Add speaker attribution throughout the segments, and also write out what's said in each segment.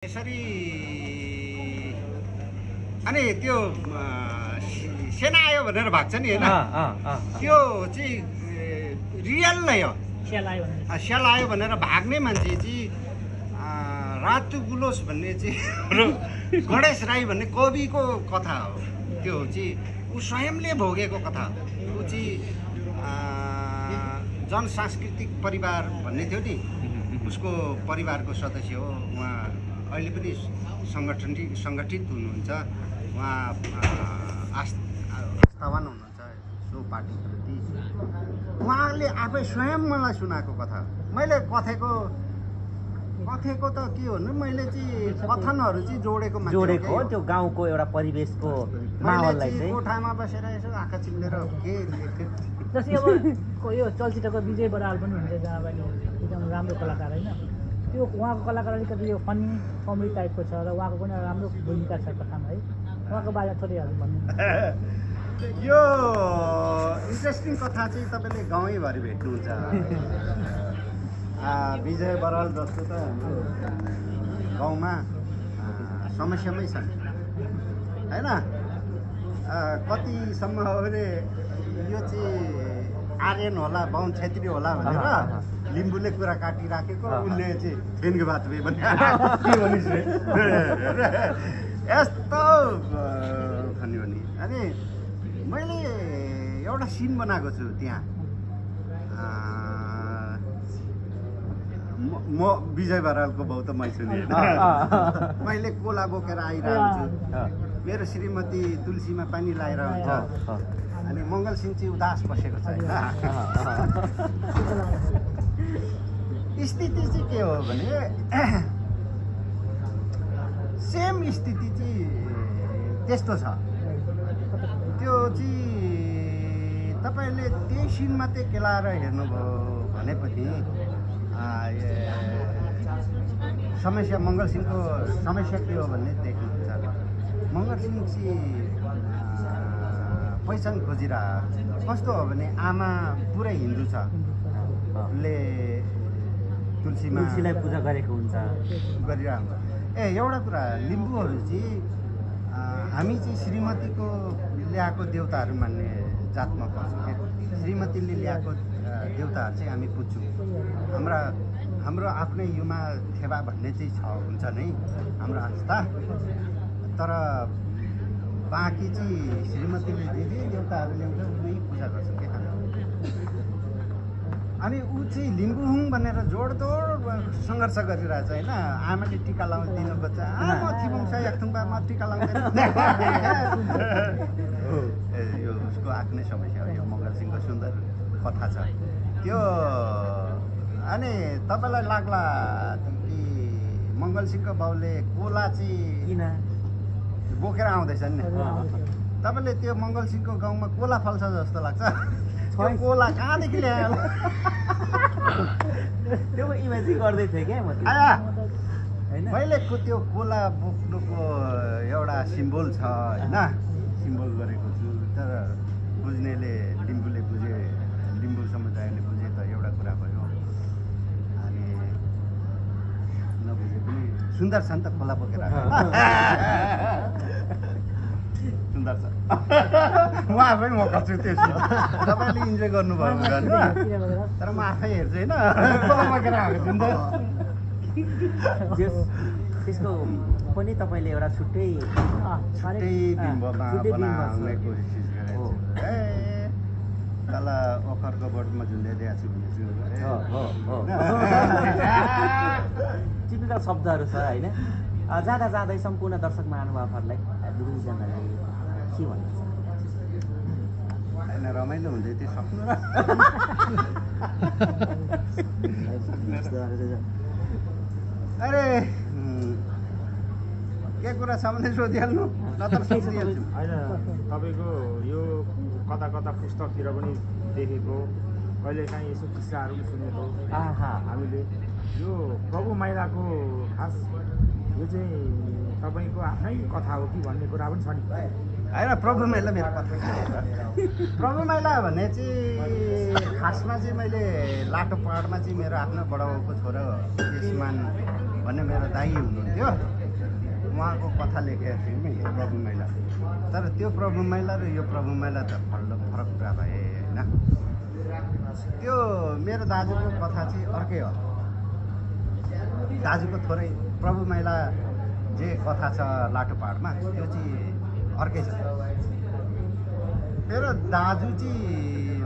Speaker 1: यसरी अनि त्यो सेना आयो भनेर भाग्छ नि हैन त्यो चाहिँ रियल नै हो। स्याल आयो भनेर भाग्ने मान्छे चाहिँ रातु गुलोस भन्ने चाहिँ हाम्रो गणेश राई भन्ने कविको कथा हो। त्यो चाहिँ ऊ स्वयंले भोगेको कथा हो। ऊ चाहिँ जनसांस्कृतिक परिवार भन्ने थियो नि, उसको परिवारको सदस्य हो। उहाँ अहिले पनि सङ्गठित हुनुहुन्छ। उहाँ आस्थावान हुनुहुन्छ सो पार्टीप्रति। उहाँले आफै स्वयं मलाई सुनाएको कथा। मैले कथेको त के हो भने मैले चाहिँ कथनहरू चाहिँ जोडेको
Speaker 2: हो त्यो गाउँको एउटा परिवेशको माहौललाई चाहिँ
Speaker 1: कोठामा बसेर यसो आँखा चिम्लेर के लेख्थेँ।
Speaker 3: जस्तै अब यो चलचित्रको विजय बराल पनि हुन्छ, जहाँ एकदम राम्रो कलाकार होइन। त्यो उहाँको कलाकार अलिकति यो फनी कमेडी टाइपको छ र उहाँको पनि राम्रो भूमिका छ कथामा है। उहाँको बारेमा थोरै भन्नु।
Speaker 1: यो इन्ट्रेस्टिङ कथा चाहिँ तपाईँले गाउँैभरि भेट्नुहुन्छ। विजय बराल जस्तो त हाम्रो गाउँमा समस्यामै छन् होइन। कतिसम्म अरे यो चाहिँ आर्यन होला, बाहुन छेत्री होला भनेर लिम्बूले कुरा काटिराखेको, उसले चाहिँ फेनको बात भन्ने यस्तो भन्यो भने। अनि मैले एउटा सिन बनाएको छु त्यहाँ। म विजय बरालको बाउ त मै छु नि होइन। मैले कोला बोकेर आइरहेको छु, मेरो श्रीमती तुलसीमा पानी लाएर हुन्छ। अनि मङ्गल सिंह चाहिँ उदास बसेको छ होइन। स्थिति चाहिँ के हो भने सेम स्थिति चाहिँ त्यस्तो छ। त्यो चाहिँ तपाईँले त्यही सिन मात्रै केलाएर हेर्नुभयो भने पनि समस्या मङ्गल सिंहको समस्या के हो भन्ने देख्नुहुन्छ। मङ्गल सिंह चाहिँ पहिचान खोजिरहेको। कस्तो हो भने आमा पुरै हिन्दू छ, उसले तुलसीलाई
Speaker 2: पूजा गरेको हुन्छ,
Speaker 1: गरिरहेको हुन्छ। एउटा कुरा, लिम्बूहरू चाहिँ हामी चाहिँ श्रीमतीको ल्याएको देउताहरू मान्ने जातमा पर्छौँ क्या। श्रीमतीले ल्याएको देउताहरू चाहिँ हामी पुज्छौँ। हाम्रो आफ्नै युमा थेवा भन्ने चाहिँ हुन्छ नै हाम्रो आस्था। तर बाँकी चाहिँ श्रीमतीले जे देउताहरू ल्याउँछ उही पूजा गर्छ क्या। अनि ऊ चाहिँ लिम्बू हुँ भनेर जोडतोड सङ्घर्ष गरिरहेछ होइन। आमाले टिका लाउनु दिनु बच्चा म थिबुङसा याक्थुङबा म टिका लाउँदैन। यो उसको आफ्नै समस्या हो। यो मङ्गल सिंहको सुन्दर कथा छ त्यो। अनि तपाईँलाई लाग्ला कि मङ्गल सिंहको बाउले कोला चाहिँ
Speaker 2: किन
Speaker 1: बोकेर आउँदैछन् नि। तपाईँले त्यो मङ्गल सिंहको गाउँमा कोला फल्छ जस्तो लाग्छ। कोला कहाँदेखि ल्यायो?
Speaker 2: त्यो इमेजिन गर्दै थिएँ क्या म।
Speaker 1: मैले त्यो कोला बोक्नुको एउटा सिम्बोल छ होइन, सिम्बोल गरेको छु। तर बुझ्नेले लिम्बूले बुझे, लिम्बू समुदायले बुझे त एउटा कुरा भयो। अनि नबुझे पनि सुन्दर छ नि त खोला बोकेर। सुन्दर छ। म आफै मौका छु त्यो सिन। तपाईँले इन्जोय गर्नुभयो भने तर म आफै हेर्छु होइन। खोला बोकेर आएको छु नि त।
Speaker 2: त्यसको पनि तपाईँले एउटा छुट्टै
Speaker 1: बिम्बमा बनाउने कोसिस गरेको छु। तल ओखरको बोटमा झुन्ड्याइदिएको छु भने
Speaker 2: टिपिकल शब्दहरू छ होइन। जाँदा जाँदै सम्पूर्ण दर्शक महानुभावहरूलाई दुवैजनालाई के भन्नु छ?
Speaker 1: होइन रमाइलो हुँदै थियो सक्नु र। अरे के कुरा छ भने सोधिहाल्नु, नत्र सोधिहाल्छु।
Speaker 4: होइन तपाईँको यो कता कता पुस्तकतिर पनि देखेको, कहिलेकाहीँ यसो किस्साहरू पनि सुनेको हामीले। यो प्रभु माइलाको खास यो चाहिँ तपाईँको आफ्नै कथा हो कि भन्ने कुरा पनि छ नि।
Speaker 1: होइन प्रभु माइला मेरो कथा छ। प्रभु माइला भन्ने चाहिँ खासमा चाहिँ मैले लाटो पहाडमा चाहिँ मेरो आफ्नो बडाबाउको छोरा यसमान भन्ने मेरो दाइ हुनुहुन्थ्यो, उहाँको कथा लेखेको थिएँ नि प्रभु मैला। तर त्यो प्रभु मैला र यो प्रभु मैला त फरक कुरा भए होइन। त्यो मेरो दाजुको कथा चाहिँ अर्कै हो। दाजुको थोरै प्रभु मैला जे कथा छ लाटोपाडमा त्यो चाहिँ अर्कै छ। मेरो दाजु चाहिँ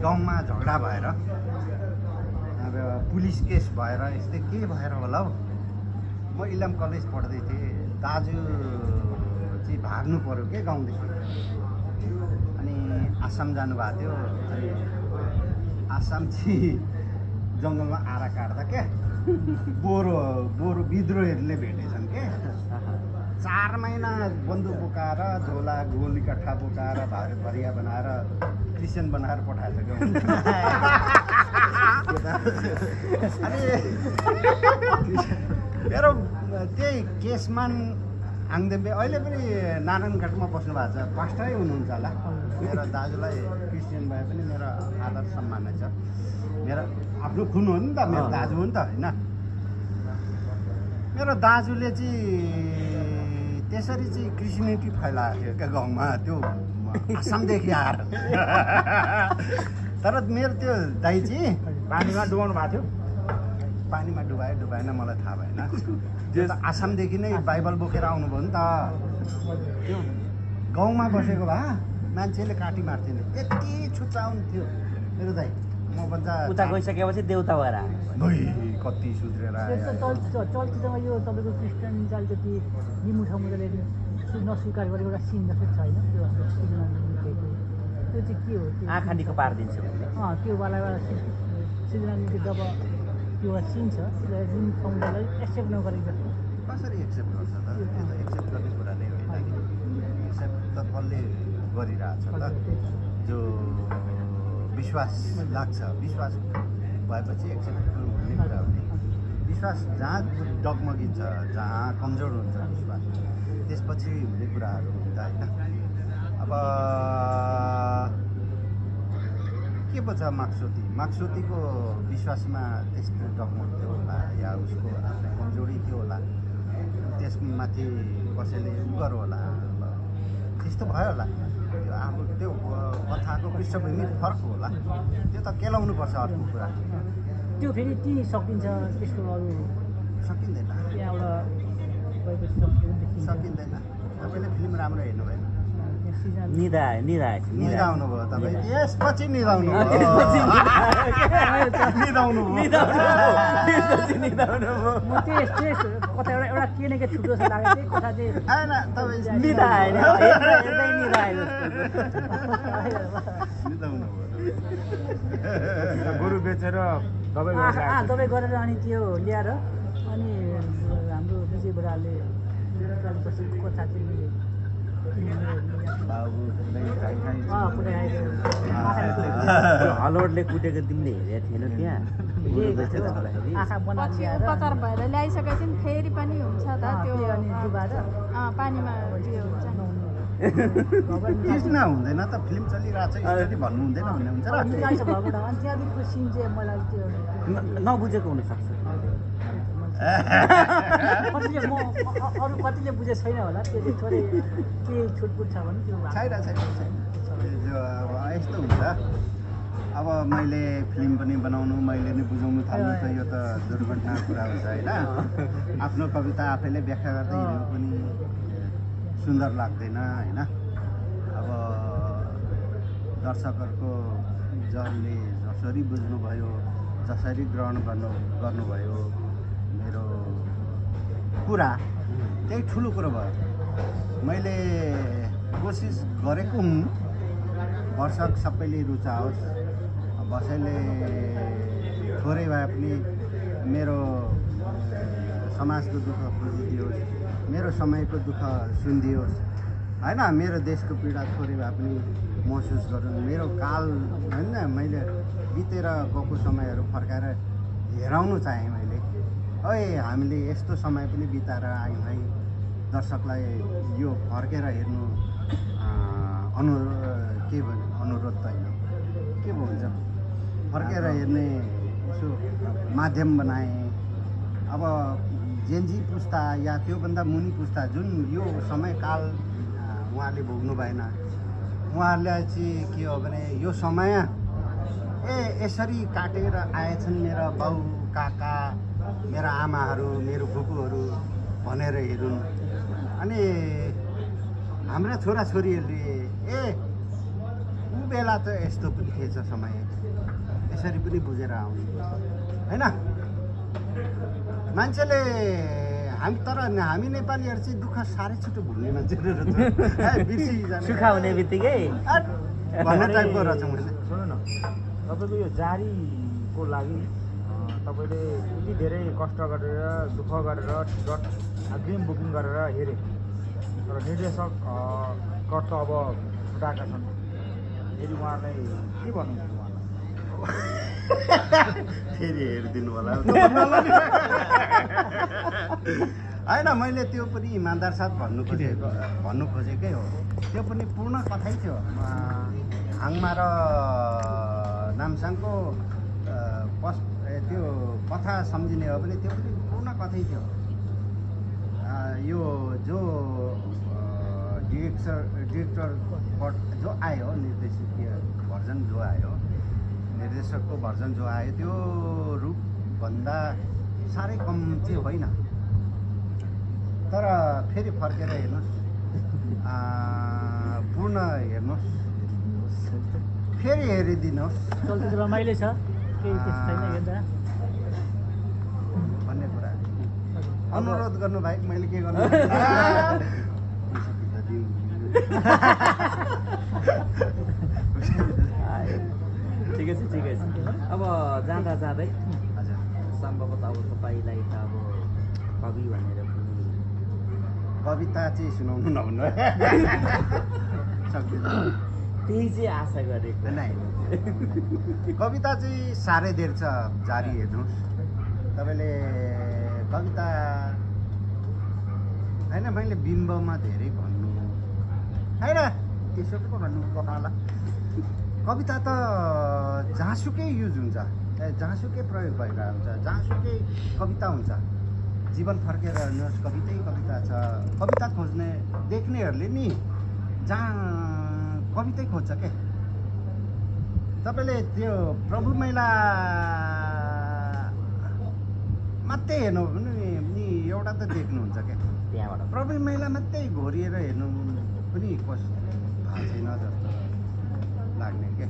Speaker 1: गाउँमा झगडा भएर अब पुलिस केस भएर यस्तै के भएर होला हौ, म इलाम कलेज पढ्दै थिएँ, दाजु चाहिँ भाग्नु पऱ्यो के गाउँदेखि। अनि आसाम जानुभएको थियो। अनि आसाम चाहिँ जङ्गलमा आरा काट्दा क्या बोरो विद्रोहीहरूले भेटेछन् के। 4 महिना बन्दुक बोकाएर झोला गोली कट्ठा बोकाएर भरिया बनाएर क्रिस्चियन बनाएर पठाएछ क्या। अनि मेरो त्यही केसमान आङदेम्बे अहिले पनि नारायणघाटमा बस्नु भएको छ, पास्टरै हुनुहुन्छ होला। मेरो दाजुलाई क्रिस्चियन भए पनि मेरो आदर सम्मान छ। मेरो आफ्नो खुन हो नि त, मेरो दाजु हो नि त होइन। मेरो दाजुले चाहिँ त्यसरी चाहिँ क्रिस्चियनिटी फैलाएको थियो क्या गाउँमा, त्यो आसामदेखि आएर। तर मेरो त्यो दाइ चाहिँ
Speaker 4: पानीमा डुबाउनु भएको थियो।
Speaker 1: पानीमा डुबाएन मलाई थाहा भएन। त्यो त आसामदेखि नै बाइबल बोकेर आउनुभयो नि त। त्यो गाउँमा बसेको भए मान्छेले काटी मार्थ्यो नि, यति छुच्चाउन्थ्यो मेरो दाइ। म बच्चा
Speaker 2: उता गइसकेपछि देउता भएर
Speaker 1: कति सुध्रेर
Speaker 3: चलचित्रमा यो तपाईँको क्रिस्चियन अलिकति निमुठामुटाले नस्वीकार गरेको एउटा सिन जस्तो छ होइन, त्यो त्यो चाहिँ के हो?
Speaker 2: आँखा निको पारिदिन्छु।
Speaker 3: त्यो वाला सिजनाको जब त्यो एउटा सिन छ त्यसलाई जुन समुदायलाई एक्सेप्ट नगरेको जस्तो।
Speaker 1: कसरी एक्सेप्ट गर्छ त? त्यो त एक्सेप्ट गर्ने कुरा नै होइन नि। एक्सेप्ट त कसले गरिरहेछ त? जो विश्वास लाग्छ, विश्वास भएपछि एक्सेप्ट गर्नु भन्ने कुरा हो नि। विश्वास जहाँ डगमगिन्छ, जहाँ कमजोर हुन्छ विश्वास, त्यसपछि हुने कुराहरू हुन्छ होइन। अब के पो छ माक्सोतीको विश्वासमा त्यस्तो डगमग्थ्यो होला या उसको आफ्नो कमजोरी थियो होला, त्यसमाथि कसैले गर्यो होला, त्यस्तो भयो होला। त्यो अब त्यो कथाको पृष्ठभूमि फरक होला, त्यो त केलाउनुपर्छ अर्को कुरा।
Speaker 3: त्यो फेरि ती सकिन्छ, त्यसको अरू
Speaker 1: सकिँदैन, सकिँदैन। तपाईँले फिल्म राम्रो हेर्नु भएन, निदाउनु भयो तपाईँ, त्यसपछि निदाउनु भयो।
Speaker 3: म चाहिँ कता एउटा के न के छुटो जस्तो लाग्यो त्यही कथा चाहिँ
Speaker 1: होइन तपाईँ निदाउनु भयो।
Speaker 4: गोरु बेचेर
Speaker 3: दबाई गरेर अनि त्यो ल्याएर अनि हाम्रो विजय बरालले कथा चाहिँ
Speaker 2: हलोडले कुटेको तिमीले हेरेको थिएन त्यहाँ?
Speaker 5: पछि उपचार भएर ल्याइसकेपछि फेरि पनि हुन्छ त त्यो पानीमा त्यो हुन्छ
Speaker 1: किन हुँदैन त? फिल्म चलिरहेको छ स्टडी भन्नु हुँदैन भन्ने हुन्छ र।
Speaker 3: त्यहाँदेखिको सिन चाहिँ मलाई त्यो
Speaker 2: नबुझेको हुनसक्छ।
Speaker 3: कतिले अरू कतिले बुझेको छैन होला, त्यो चाहिँ थोरै के छुटपुट छ भने त्यो
Speaker 1: छैन। अब यस्तो हुन्छ, अब मैले फिल्म पनि बनाउनु, मैले नै बुझाउनु थाल्नु त यो त दुर्घटनाको कुरा हुन्छ होइन। आफ्नो कविता आफैले व्याख्या गर्दै हिँड्नु पनि सुन्दर लाग्दैन होइन। अब दर्शकहरूको जसले जसरी बुझ्नुभयो, जसरी ग्रहण गर्नुभयो मेरो कुरा, त्यही ठुलो कुरो भयो। मैले कोसिस गरेको हुँ दर्शक सबैले रुचाओस्, कसैले थोरै भए पनि मेरो समाजको दुःख बुझिदियोस्, मेरो समयको दुःख सुनिदियोस् होइन, मेरो देशको पीडा थोरै भए पनि महसुस गरून्, मेरो काल होइन मैले बितेर गएको समयहरू फर्काएर हेराउनु चाहेँ मैले। हामीले यस्तो समय पनि बिताएर आयौँ है, दर्शकलाई यो फर्केर हेर्नु अनुरोध त होइन, के भन्छ, फर्केर हेर्ने यसो माध्यम बनाएँ अब जेन्जी पुस्ता या त्योभन्दा मुनि पुस्ता जुन यो समयकाल उहाँले भोग्नु भएन, उहाँहरूलाई चाहिँ के हो भने यो समय यसरी काटेर आएछन् मेरा बाउ काका, मेरा आमाहरू, मेरो फुपूहरू भनेर हेरुन्। अनि हाम्रा छोराछोरीहरूले ऊ बेला त यस्तो पनि थिएछ समय, यसरी पनि बुझेर आउनु होइन। मान्छेले हामी नेपालीहरू चाहिँ दुःख साह्रै छिटो भुल्ने मान्छेहरू बिर्सिजाने,
Speaker 2: सुखा हुने बित्तिकै
Speaker 1: भन्ने टाइपको रहेछ। मैले
Speaker 4: सुन्नु न, तपाईँको यो जारीको लागि तपाईँले यति धेरै कष्ट गरेर दुःख गरेर टिकट अग्रिम बुकिङ गरेर हेरेँ, तर निर्देशक कर त अब छुटाएका छन्। फेरि उहाँलाई के भन्नुहुन्छ
Speaker 1: फेरि हेरिदिनु होला होइन। मैले त्यो पनि इमान्दार साथ भन्नु खोजेकै हो। त्यो पनि पूर्ण कथै थियो। हाङमा र नामसाङको त्यो कथा सम्झिने हो भने त्यो पनि पूर्ण कथै थियो। यो जो डिरेक्टर जो आयो, निर्देशकीय भर्जन जो आयो, निर्देशकको भर्जन जो आयो, त्यो रूपभन्दा साह्रै कम चाहिँ होइन। तर फेरि फर्केर हेर्नुहोस्, पूर्ण हेर्नुहोस्, फेरि हेरिदिनुहोस्।
Speaker 3: चलचित्र रमाइलो छ, केही त्यस्तो छैन हेर्दा
Speaker 1: भन्ने कुरा अनुरोध गर्नु बाहेक मैले के गर्नु।
Speaker 2: ठिकै छ ठिकै छ। अब जाँदा जाँदै
Speaker 1: हजुर,
Speaker 2: सम्भवतः अब तपाईँलाई त अब कवि भनेर पनि
Speaker 1: कविता चाहिँ सुनाउनु नभन्नु सक्दिनँ,
Speaker 2: त्यही चाहिँ आशा गरेको।
Speaker 1: नै कविता चाहिँ साह्रै धेर छ, जारी हेर्नुहोस् तपाईँले कविता होइन। मैले बिम्बमा धेरै भन्नु होइन, त्यसो पो भन्नु पर्छ होला। कविता त जहाँसुकै युज हुन्छ, जहाँसुकै प्रयोग भइरहेको हुन्छ, जहाँसुकै कविता हुन्छ। जीवन फर्केर हेर्नुहोस्, कविता छ। कविता खोज्ने देख्नेहरूले नि जहाँ कवितै खोज्छ क्या। तपाईँले त्यो प्रभु मैला मात्रै हेर्नु भने नि एउटा त देख्नुहुन्छ क्या।
Speaker 2: त्यहाँबाट
Speaker 1: प्रभु मैला मात्रै घोरिएर हेर्नु पनि कस्तो भएको छैन जस्तो लाग्ने क्या।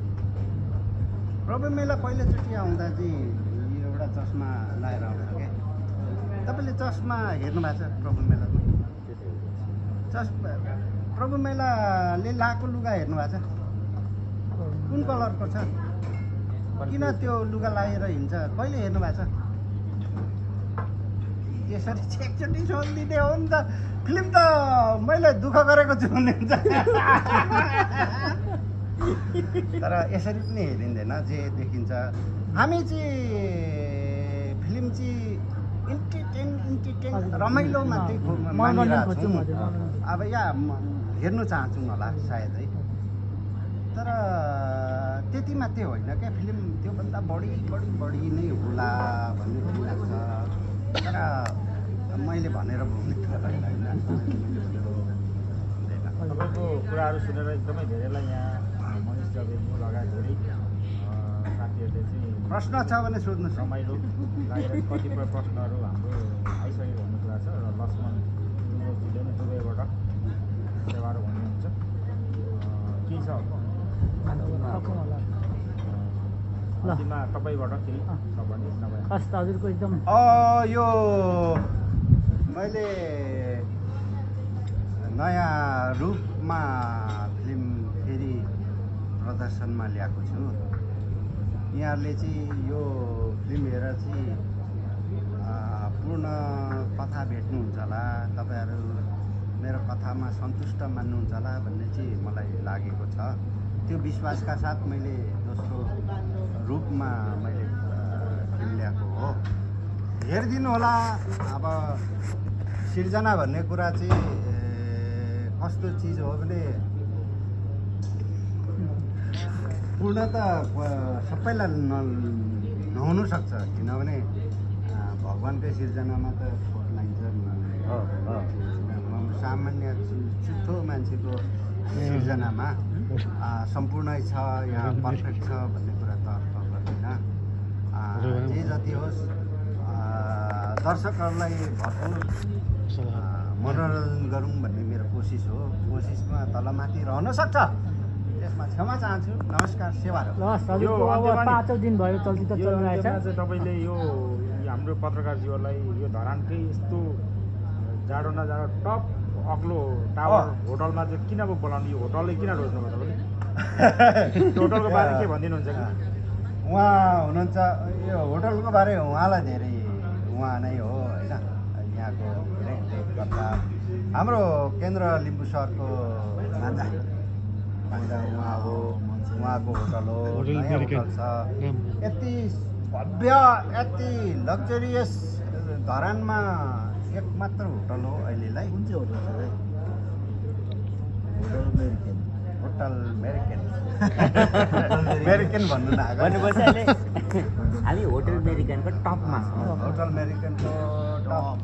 Speaker 1: प्रभु मेला पहिलोचोटि आउँदा चाहिँ एउटा चस्मा लगाएर आउँछ क्या। तपाईँले चस्मा हेर्नु भएको छ प्रभु मेलाको? प्रभु मेलाले लाएको लुगा हेर्नु भएको छ? कुन कलरको छ? किन त्यो लुगा लगाएर हिँड्छ? कहिले हेर्नु भएको छ? त्यसरी एकचोटि सोधिदिने हो नि त। फिल्म त मैले दुःख गरेको छु भन्ने हुन्छ। तर यसरी पनि हेरिँदैन, जे देखिन्छ। हामी चाहिँ फिल्म चाहिँ इन्टरटेन रमाइलो मात्रै मानिरहेको छौँ। अब यहाँ हेर्नु चाहन्छौँ होला सायद है, तर त्यति मात्रै होइन क्या। फिल्म त्योभन्दा बढी नै होला भन्ने पनि लाग्छ। तर मैले भनेर भोग्ने होइन।
Speaker 4: तपाईँको कुराहरू सुनेर एकदमै धेरैलाई यहाँ मनिष जबेजु लगायत धेरै साथीहरूले चाहिँ
Speaker 1: प्रश्न छ भने सोध्नुहोस्।
Speaker 4: रमाइलो लागेर कतिपय प्रश्नहरू हाम्रो आइसक्यो भन्ने कुरा छ। र लक्ष्मण दुबेजीले नै दुबईबाट सेवाहरू भन्नुहुन्छ के छ अन्तिममा तपाईँबाट केही छ भने नभए
Speaker 3: हस् त हजुरको एकदम
Speaker 1: यो मैले नयाँ रूपमा फिल्म फेरि प्रदर्शनमा ल्याएको छु। यहाँहरूले चाहिँ यो फिल्म हेरेर चाहिँ पूर्ण कथा भेट्नुहुन्छ होला, तपाईँहरू मेरो कथामा सन्तुष्ट मान्नुहुन्छ होला भन्ने चाहिँ मलाई लागेको छ। त्यो विश्वासका साथ मैले दोस्रो रूपमा मैले फिल्म ल्याएको हो। हेरिदिनु होला। अब सिर्जना भन्ने कुरा चाहिँ कस्तो चिज हो भने पूर्ण त सबैलाई नहुनु सक्छ, किनभने भगवान् भगवान्कै सिर्जनामा त खोट लाइन्छ सामान्य छुट्टो मान्छेको सिर्जनामा सम्पूर्णै छ यहाँ पर्फेक्ट छ भन्ने कुरा त अर्थ गर्दैन। जे जति होस् दर्शकहरूलाई भरपुर मनोरञ्जन गरौँ भन्ने मेरो कोसिस हो। कोसिसमा तलमाथि रहन सक्छ, त्यसमा क्षमा चाहन्छु। नमस्कार, सेवा र
Speaker 3: यो अब 5औं दिन भयो चलचित्र चलिरहेछ।
Speaker 4: तपाईँले यो हाम्रो पत्रकारजीहरूलाई यो धरानकै यस्तो जाडो नजाडो टप अग्लो टावर होटलमा चाहिँ किन बोलाउनु, यो होटलले किन रोज्नु भयो तपाईँले? होटलको बारेमा के भनिदिनुहुन्छ कि?
Speaker 1: उहाँ हुनुहुन्छ, यो होटलको बारे उहाँलाई धेरै उहाँ नै हो होइन, यहाँको रेखदेखकर्ता हाम्रो केन्द्र लिम्बू सहरको मान्दा उहाँ हो। उहाँको होटल हो, नयाँ होटल छ, यति भव्य यति लग्जरियस धरानमा एकमात्र होटल हो अहिलेलाई। कुन चाहिँ होटल छ? होटल अमेरिकन अमेरिकन भन्नु न
Speaker 2: भनेपछि अहिले हामी होटल अमेरिकनको टपमा छौँ।
Speaker 1: होटल अमेरिकनको टप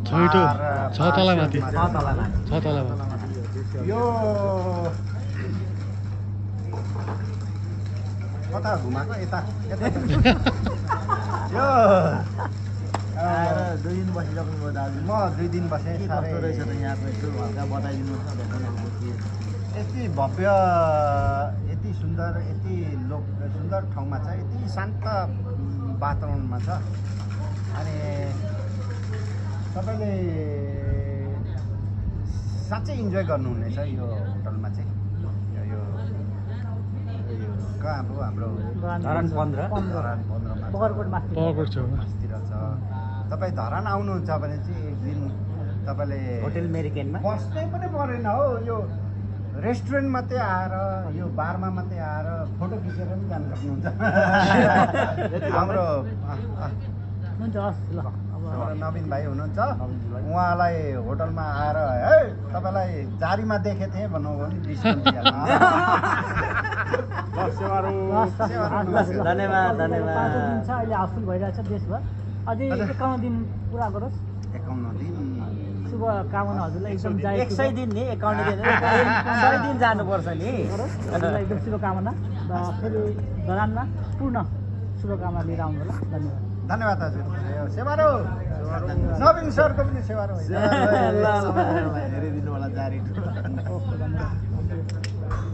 Speaker 6: छ तलामाथि
Speaker 1: यो कता घुमाएको यता यो
Speaker 7: आएर 2 दिन बसिसक्नु भयो दाजु।
Speaker 1: म 2 दिन बसेँ।
Speaker 7: कस्तो रहेछ त यहाँको यसो हल्का बताइदिनुहोस् न तपाईँको।
Speaker 1: यति भव्य, यति सुन्दर, यति सुन्दर ठाउँमा छ, यति शान्त वातावरणमा छ। अनि तपाईँले साँच्चै इन्जोय गर्नुहुनेछ यो होटलमा चाहिँ। यो कहाँ अब हाम्रो
Speaker 2: धरान 15
Speaker 1: मा
Speaker 3: बगरकोट
Speaker 1: मास्तिर छ। तपाईँ धरान आउनुहुन्छ भने चाहिँ एक दिन तपाईँले
Speaker 2: होटल अमेरिकनमा
Speaker 1: बस्नै पनि परेन हो। यो रेस्टुरेन्ट मात्रै आएर, यो बारमा मात्रै आएर फोटो खिचेर पनि जानु सक्नुहुन्छ। हाम्रो
Speaker 3: हुन्छ, हस् ल।
Speaker 1: हाम्रो नवीन भाइ हुनुहुन्छ, उहाँलाई होटलमा आएर है तपाईँलाई जारीमा देखेको थिएँ भन्नुभयो भने डिस्काउन्ट दिइहाल्नु।
Speaker 2: धन्यवाद धन्यवाद।
Speaker 3: 5औं दिन छ, अहिले हाउसफुल भइरहेछ देशभर। अझै 51 दिन पुरा गरोस्।
Speaker 1: 51 दिन
Speaker 3: शुभकामना हजुरलाई एकदम
Speaker 2: 100 दिन नि 51 दिन 100 दिन जानुपर्छ नि।
Speaker 3: हजुरलाई एकदम शुभकामना र फेरि धरानमा पूर्ण शुभकामना लिएर आउनु होला। धन्यवाद।
Speaker 1: धन्यवाद हजुर। सेवा र नवीन सरको पनि सेवा र
Speaker 7: धेरै दिनु होला जारी।
Speaker 3: ओके, धन्यवाद।